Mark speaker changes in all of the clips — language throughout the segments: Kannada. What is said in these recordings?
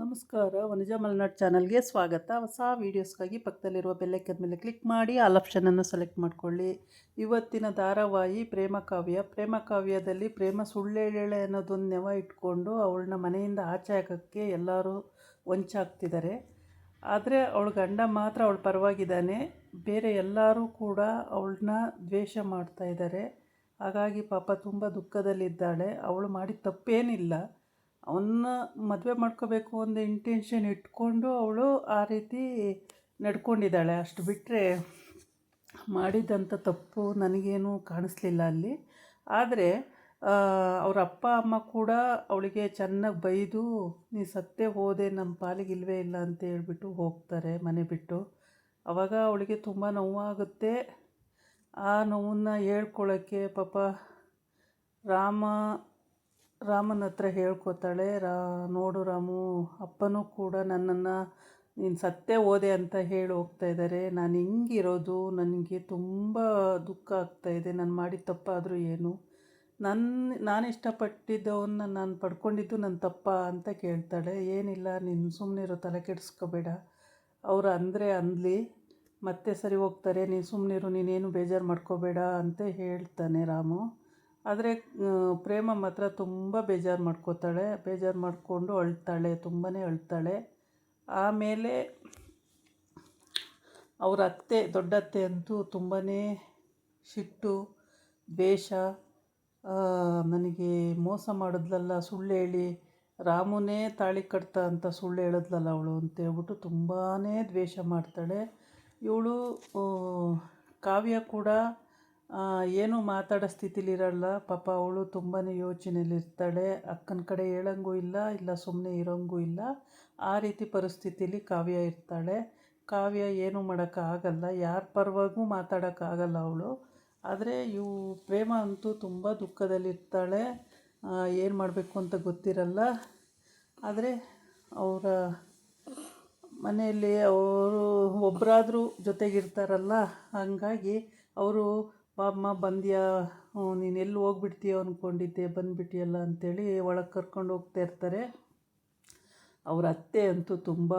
Speaker 1: ನಮಸ್ಕಾರ, ವನಜಾ ಮಲೆನಾಡು ಚಾನಲ್ಗೆ ಸ್ವಾಗತ. ಹೊಸ ವೀಡಿಯೋಸ್ಗಾಗಿ ಪಕ್ಕದಲ್ಲಿರುವ ಬೆಲ್ಲೈಕನ್ ಮೇಲೆ ಕ್ಲಿಕ್ ಮಾಡಿ ಆಲ್ ಆಪ್ಷನನ್ನು ಸೆಲೆಕ್ಟ್ ಮಾಡಿಕೊಳ್ಳಿ. ಇವತ್ತಿನ ಧಾರಾವಾಹಿ ಪ್ರೇಮಕಾವ್ಯ. ಪ್ರೇಮಕಾವ್ಯದಲ್ಲಿ ಪ್ರೇಮ ಸುಳ್ಳೇಳೆ ಅನ್ನೋದೊಂದು ನೆವ ಇಟ್ಕೊಂಡು ಅವಳನ್ನ ಮನೆಯಿಂದ ಆಚೆ ಹಾಕೋಕ್ಕೆ ಎಲ್ಲರೂ ವಂಚಾಗ್ತಿದ್ದಾರೆ. ಆದರೆ ಅವಳ ಗಂಡ ಮಾತ್ರ ಅವಳ ಪರವಾಗಿದ್ದಾನೆ. ಬೇರೆ ಎಲ್ಲರೂ ಕೂಡ ಅವಳನ್ನ ದ್ವೇಷ ಮಾಡ್ತಾ ಇದ್ದಾರೆ. ಹಾಗಾಗಿ ಪಾಪ ತುಂಬ ದುಃಖದಲ್ಲಿದ್ದಾಳೆ. ಅವಳು ಮಾಡಿದ ತಪ್ಪೇನಿಲ್ಲ. ಅವನ್ನ ಮದುವೆ ಮಾಡ್ಕೋಬೇಕು ಒಂದು ಇಂಟೆನ್ಷನ್ ಇಟ್ಕೊಂಡು ಅವಳು ಆ ರೀತಿ ನಡ್ಕೊಂಡಿದ್ದಾಳೆ. ಅಷ್ಟು ಬಿಟ್ಟರೆ ಮಾಡಿದಂಥ ತಪ್ಪು ನನಗೇನು ಕಾಣಿಸ್ಲಿಲ್ಲ ಅಲ್ಲಿ. ಆದರೆ ಅವ್ರ ಅಪ್ಪ ಅಮ್ಮ ಕೂಡ ಅವಳಿಗೆ ಚೆನ್ನಾಗಿ ಬೈದು ನೀ ಸತ್ತೇ ಹೋದೆ, ನಮ್ಮ ಪಾಲಿಗೆ ಇಲ್ಲವೇ ಇಲ್ಲ ಅಂತ ಹೇಳ್ಬಿಟ್ಟು ಹೋಗ್ತಾರೆ ಮನೆ ಬಿಟ್ಟು. ಆವಾಗ ಅವಳಿಗೆ ತುಂಬ ನೋವಾಗುತ್ತೆ. ಆ ನೋವನ್ನು ಹೇಳ್ಕೊಳ್ಳೋಕ್ಕೆ ಪಾಪ ರಾಮನ ಹತ್ರ ಹೇಳ್ಕೊತಾಳೆ. ನೋಡು ರಾಮು, ಅಪ್ಪನೂ ಕೂಡ ನನ್ನನ್ನು ನೀನು ಸತ್ತೇ ಹೋದೆ ಅಂತ ಹೇಳಿ ಹೋಗ್ತಾ ಇದ್ದಾರೆ. ನಾನು ಹಿಂಗಿರೋದು ನನಗೆ ತುಂಬ ದುಃಖ ಆಗ್ತಾಯಿದೆ. ನಾನು ಮಾಡಿದ ತಪ್ಪಾದರೂ ಏನು, ನಾನು ಇಷ್ಟಪಟ್ಟಿದ್ದವನ್ನ ನಾನು ಪಡ್ಕೊಂಡಿದ್ದು ನನ್ನ ತಪ್ಪ ಅಂತ ಕೇಳ್ತಾಳೆ. ಏನಿಲ್ಲ, ನೀನು ಸುಮ್ಮನಿರೋ, ತಲೆ ಕೆಡಿಸ್ಕೋಬೇಡ, ಅವರು ಅಂದರೆ ಅಂದಲಿ ಮತ್ತೆ ಸರಿ ಹೋಗ್ತಾರೆ, ನೀನು ಸುಮ್ಮನಿರು, ನೀನೇನು ಬೇಜಾರು ಮಾಡ್ಕೋಬೇಡ ಅಂತ ಹೇಳ್ತಾನೆ ರಾಮು. ಆದರೆ ಪ್ರೇಮ ಮಾತ್ರ ತುಂಬ ಬೇಜಾರು ಮಾಡಿಕೊಂಡು ಅಳ್ತಾಳೆ, ತುಂಬಾ ಅಳ್ತಾಳೆ. ಆಮೇಲೆ ಅವ್ರ ಅತ್ತೆ, ದೊಡ್ಡತ್ತೆ ಅಂತೂ ತುಂಬಾ ಸಿಟ್ಟು, ದ್ವೇಷ. ನನಗೆ ಮೋಸ ಮಾಡಿದ್ಲಲ್ಲ, ಸುಳ್ಳು ಹೇಳಿ ರಾಮುನೇ ತಾಳಿ ಕಟ್ತಾ ಅಂತ ಸುಳ್ಳು ಹೇಳಿದ್ಲಲ್ಲ ಅವಳು ಅಂತೇಳ್ಬಿಟ್ಟು ತುಂಬಾ ದ್ವೇಷ ಮಾಡ್ತಾಳೆ. ಇವಳು ಕಾವ್ಯ ಕೂಡ ಏನೂ ಮಾತಾಡೋ ಸ್ಥಿತಿಲಿರಲ್ಲ ಪಾಪ. ಅವಳು ತುಂಬಾ ಯೋಚನೆಯಲ್ಲಿರ್ತಾಳೆ. ಅಕ್ಕನ ಕಡೆ ಹೇಳೋಂಗೂ ಇಲ್ಲ ಸುಮ್ಮನೆ ಇರೋಂಗೂ ಇಲ್ಲ. ಆ ರೀತಿ ಪರಿಸ್ಥಿತಿಲಿ ಕಾವ್ಯ ಇರ್ತಾಳೆ. ಕಾವ್ಯ ಏನೂ ಮಾಡೋಕ್ಕಾಗಲ್ಲ, ಯಾರ ಪರವಾಗೂ ಮಾತಾಡೋಕ್ಕಾಗಲ್ಲ ಅವಳು. ಆದರೆ ಪ್ರೇಮ ಅಂತೂ ತುಂಬ ದುಃಖದಲ್ಲಿರ್ತಾಳೆ. ಏನು ಮಾಡಬೇಕು ಅಂತ ಗೊತ್ತಿರಲ್ಲ. ಆದರೆ ಅವರ ಮನೆಯಲ್ಲಿ ಅವರು ಒಬ್ಬರಾದರೂ ಜೊತೆಗಿರ್ತಾರಲ್ಲ, ಹಾಗಾಗಿ ಅವರು ಅಮ್ಮ ಬಂದ್ಯಾ, ನೀನು ಎಲ್ಲಿ ಹೋಗ್ಬಿಡ್ತೀಯೋ ಅಂದ್ಕೊಂಡಿದ್ದೆ, ಬಂದುಬಿಟ್ಟಿಯಲ್ಲ ಅಂಥೇಳಿ ಒಳಗೆ ಕರ್ಕೊಂಡು ಹೋಗ್ತಾ ಇರ್ತಾರೆ. ಅವ್ರ ಅತ್ತೆ ಅಂತೂ ತುಂಬ,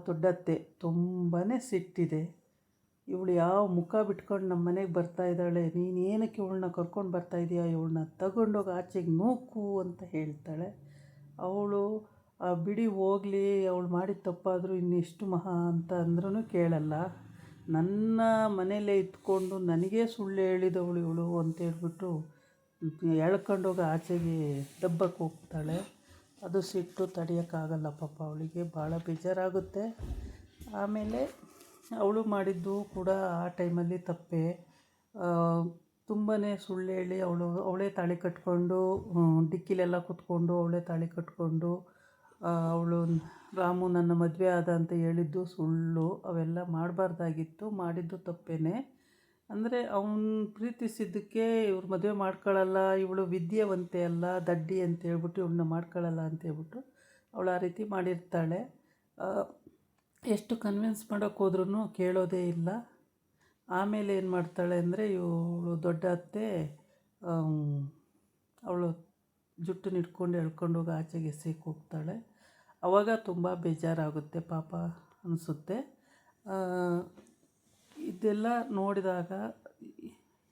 Speaker 1: ದೊಡ್ಡತ್ತೆ ತುಂಬಾ ಸಿಟ್ಟಿದೆ. ಇವಳು ಯಾವ ಮುಖ ಬಿಟ್ಕೊಂಡು ನಮ್ಮ ಮನೆಗೆ ಬರ್ತಾಯಿದ್ದಾಳೆ, ನೀನು ಏನಕ್ಕೆ ಇವಳನ್ನ ಕರ್ಕೊಂಡು ಬರ್ತಾಯಿದ್ದೀಯಾ, ಇವಳನ್ನ ತಗೊಂಡೋಗಿ ಆಚೆಗೆ ನೂಕು ಅಂತ ಹೇಳ್ತಾಳೆ. ಅವಳು ಬಿಡಿ ಹೋಗಲಿ, ಅವಳು ಮಾಡಿದ ತಪ್ಪಾದರೂ ಇನ್ನೆಷ್ಟು ಮಹಾ ಅಂತ ಅಂದ್ರೂ ಕೇಳಲ್ಲ. ನನ್ನ ಮನೇಲೇ ಇದ್ಕೊಂಡು ನನಗೇ ಸುಳ್ಳು ಹೇಳಿದವಳು ಇವಳು ಅಂತೇಳ್ಬಿಟ್ಟು ಎಳ್ಕೊಂಡೋಗಿ ಆಚೆಗೆ ದಬ್ಬಕ್ಕೆ ಹೋಗ್ತಾಳೆ. ಅದು ಸಿಟ್ಟು ತಡೆಯೋಕ್ಕಾಗಲ್ಲ ಪಾಪ ಅವಳಿಗೆ, ಭಾಳ ಬೇಜಾರಾಗುತ್ತೆ. ಆಮೇಲೆ ಅವಳು ಮಾಡಿದ್ದು ಕೂಡ ಆ ಟೈಮಲ್ಲಿ ತಪ್ಪೇ. ತುಂಬಾ ಸುಳ್ಳು ಹೇಳಿ ಅವಳೇ ತಾಳಿ ಕಟ್ಕೊಂಡು ಡಿಕ್ಕಿಲೆಲ್ಲ ಕೂತ್ಕೊಂಡು ಅವಳೇ ತಾಳಿ ಕಟ್ಕೊಂಡು ಅವಳು ರಾಮು ನನ್ನ ಮದುವೆ ಆದ ಅಂತ ಹೇಳಿದ್ದು ಸುಳ್ಳು. ಅವೆಲ್ಲ ಮಾಡಬಾರ್ದಾಗಿತ್ತು, ಮಾಡಿದ್ದು ತಪ್ಪೇ. ಅಂದರೆ ಅವನು ಪ್ರೀತಿಸಿದ್ದಕ್ಕೆ ಇವ್ರು ಮದುವೆ ಮಾಡ್ಕೊಳ್ಳಲ್ಲ, ಇವಳು ವಿದ್ಯಾವಂತೆ ಅಲ್ಲ, ದಡ್ಡಿ ಅಂತ ಹೇಳ್ಬಿಟ್ಟು ಇವಳನ್ನ ಮಾಡ್ಕೊಳ್ಳಲ್ಲ ಅಂತೇಳ್ಬಿಟ್ಟು ಅವಳು ಆ ರೀತಿ ಮಾಡಿರ್ತಾಳೆ. ಎಷ್ಟು ಕನ್ವಿನ್ಸ್ ಮಾಡೋಕ್ಕೆ ಹೋದ್ರೂ ಕೇಳೋದೇ ಇಲ್ಲ. ಆಮೇಲೆ ಏನು ಮಾಡ್ತಾಳೆ ಅಂದರೆ, ಇವಳು ದೊಡ್ಡ ಅತ್ತೆ ಅವಳು ಜುಟ್ಟನ್ನು ಹಿಡ್ಕೊಂಡು ಎಳ್ಕೊಂಡೋಗಿ ಆಚೆಗೆ ಎಸೆಯಕ್ಕೆ ಹೋಗ್ತಾಳೆ. ಆವಾಗ ತುಂಬ ಬೇಜಾರಾಗುತ್ತೆ ಪಾಪ ಅನಿಸುತ್ತೆ. ಇದೆಲ್ಲ ನೋಡಿದಾಗ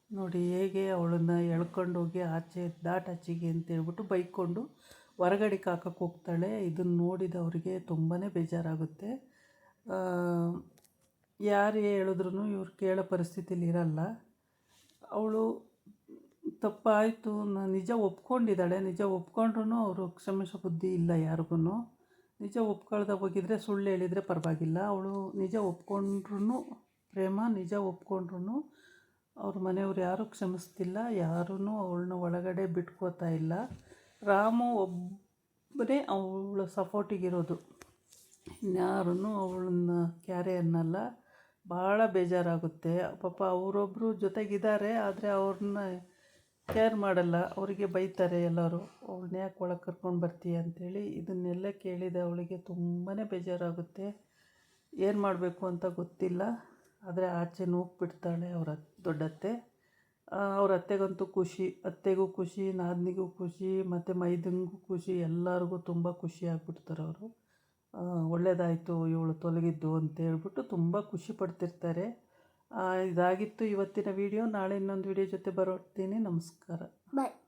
Speaker 1: ನೋಡಿ ಹೇಗೆ ಅವಳನ್ನು ಎಳ್ಕೊಂಡೋಗಿ ಆಚೆ ದಾಟಾಚೆಗೆ ಅಂತೇಳ್ಬಿಟ್ಟು ಬೈಕೊಂಡು ಹೊರಗಡೆಗೆ ಹಾಕಕ್ಕೆ ಹೋಗ್ತಾಳೆ. ಇದನ್ನು ನೋಡಿದವರಿಗೆ ತುಂಬಾ ಬೇಜಾರಾಗುತ್ತೆ. ಯಾರು ಹೇಳಿದ್ರೂ ಇವ್ರು ಕೇಳೋ ಪರಿಸ್ಥಿತಿಲಿ ಇರಲ್ಲ. ಅವಳು ತಪ್ಪಾಯಿತು, ನಿಜ ಒಪ್ಕೊಂಡಿದ್ದಾಳೆ. ನಿಜ ಒಪ್ಕೊಂಡ್ರೂ ಅವರು ಕ್ಷಮಿಸೋ ಬುದ್ಧಿ ಇಲ್ಲ ಯಾರಿಗೂ. ನಿಜ ಒಪ್ಕೊಳ್ದೆ ಹೋಗಿದ್ರೆ, ಸುಳ್ಳು ಹೇಳಿದರೆ ಪರವಾಗಿಲ್ಲ. ಅವಳು ನಿಜ ಒಪ್ಕೊಂಡ್ರೂ, ಪ್ರೇಮ ನಿಜ ಒಪ್ಕೊಂಡ್ರೂ ಅವ್ರ ಮನೆಯವ್ರು ಯಾರೂ ಕ್ಷಮಿಸ್ತಿಲ್ಲ. ಯಾರೂ ಅವಳನ್ನ ಒಳಗಡೆ ಬಿಟ್ಕೋತಾ ಇಲ್ಲ. ರಾಮು ಒಬ್ಬನೇ ಅವಳ ಸಪೋರ್ಟಿಗಿರೋದು, ಇನ್ಯಾರೂ ಅವಳನ್ನ ಕ್ಯಾರೆ ಅನ್ನಲ್ಲ. ಭಾಳ ಬೇಜಾರಾಗುತ್ತೆ ಪಾಪ. ಅವರೊಬ್ಬರು ಜೊತೆಗಿದ್ದಾರೆ, ಆದರೆ ಅವ್ರನ್ನ ಕೇರ್ ಮಾಡಲ್ಲ, ಅವರಿಗೆ ಬೈತಾರೆ ಎಲ್ಲರೂ, ಅವಳನ್ನ ಯಾಕೆ ಒಳಗೆ ಕರ್ಕೊಂಡು ಬರ್ತೀಯ ಅಂಥೇಳಿ. ಇದನ್ನೆಲ್ಲ ಕೇಳಿದ ಅವಳಿಗೆ ತುಂಬಾ ಬೇಜಾರಾಗುತ್ತೆ. ಏನು ಮಾಡಬೇಕು ಅಂತ ಗೊತ್ತಿಲ್ಲ. ಆದರೆ ಆಚೆ ನೂಕ್ಬಿಡ್ತಾಳೆ ಅವರ ದೊಡ್ಡತ್ತೆ. ಅವ್ರ ಅತ್ತೆಗಂತೂ ಖುಷಿ, ಅತ್ತೆಗೂ ಖುಷಿ, ನಾದಿನಿಗೂ ಖುಷಿ, ಮತ್ತು ಮೈದನಿಗೂ ಖುಷಿ, ಎಲ್ಲರಿಗೂ ತುಂಬ ಖುಷಿ ಆಗ್ಬಿಡ್ತಾರೆ ಅವರು. ಒಳ್ಳೆಯದಾಯಿತು ಇವಳು ತೊಲಗಿದ್ದು ಅಂತ ಹೇಳ್ಬಿಟ್ಟು ತುಂಬ ಖುಷಿ ಪಡ್ತಿರ್ತಾರೆ. ಇದಾಗಿತ್ತು ಇವತ್ತಿನ ವಿಡಿಯೋ. ನಾಳೆ ಇನ್ನೊಂದು ವಿಡಿಯೋ ಜೊತೆ ಬರೋಡ್ತೀನಿ. ನಮಸ್ಕಾರ.
Speaker 2: ಬಾಯ್.